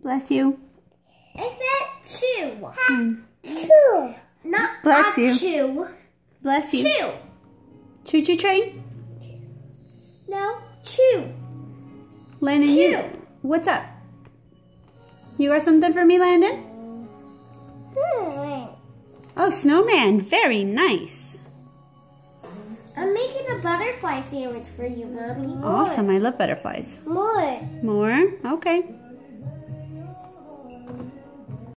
Bless you. I said chew. Chew. Not bless you. Chew. Bless you. Chew. Choo choo train. No, chew. Landon, chew. you. What's up? You got something for me, Landon? Oh, snowman. Very nice. I'm making a butterfly sandwich for you, Mommy. Awesome. I love butterflies. More. More? Okay.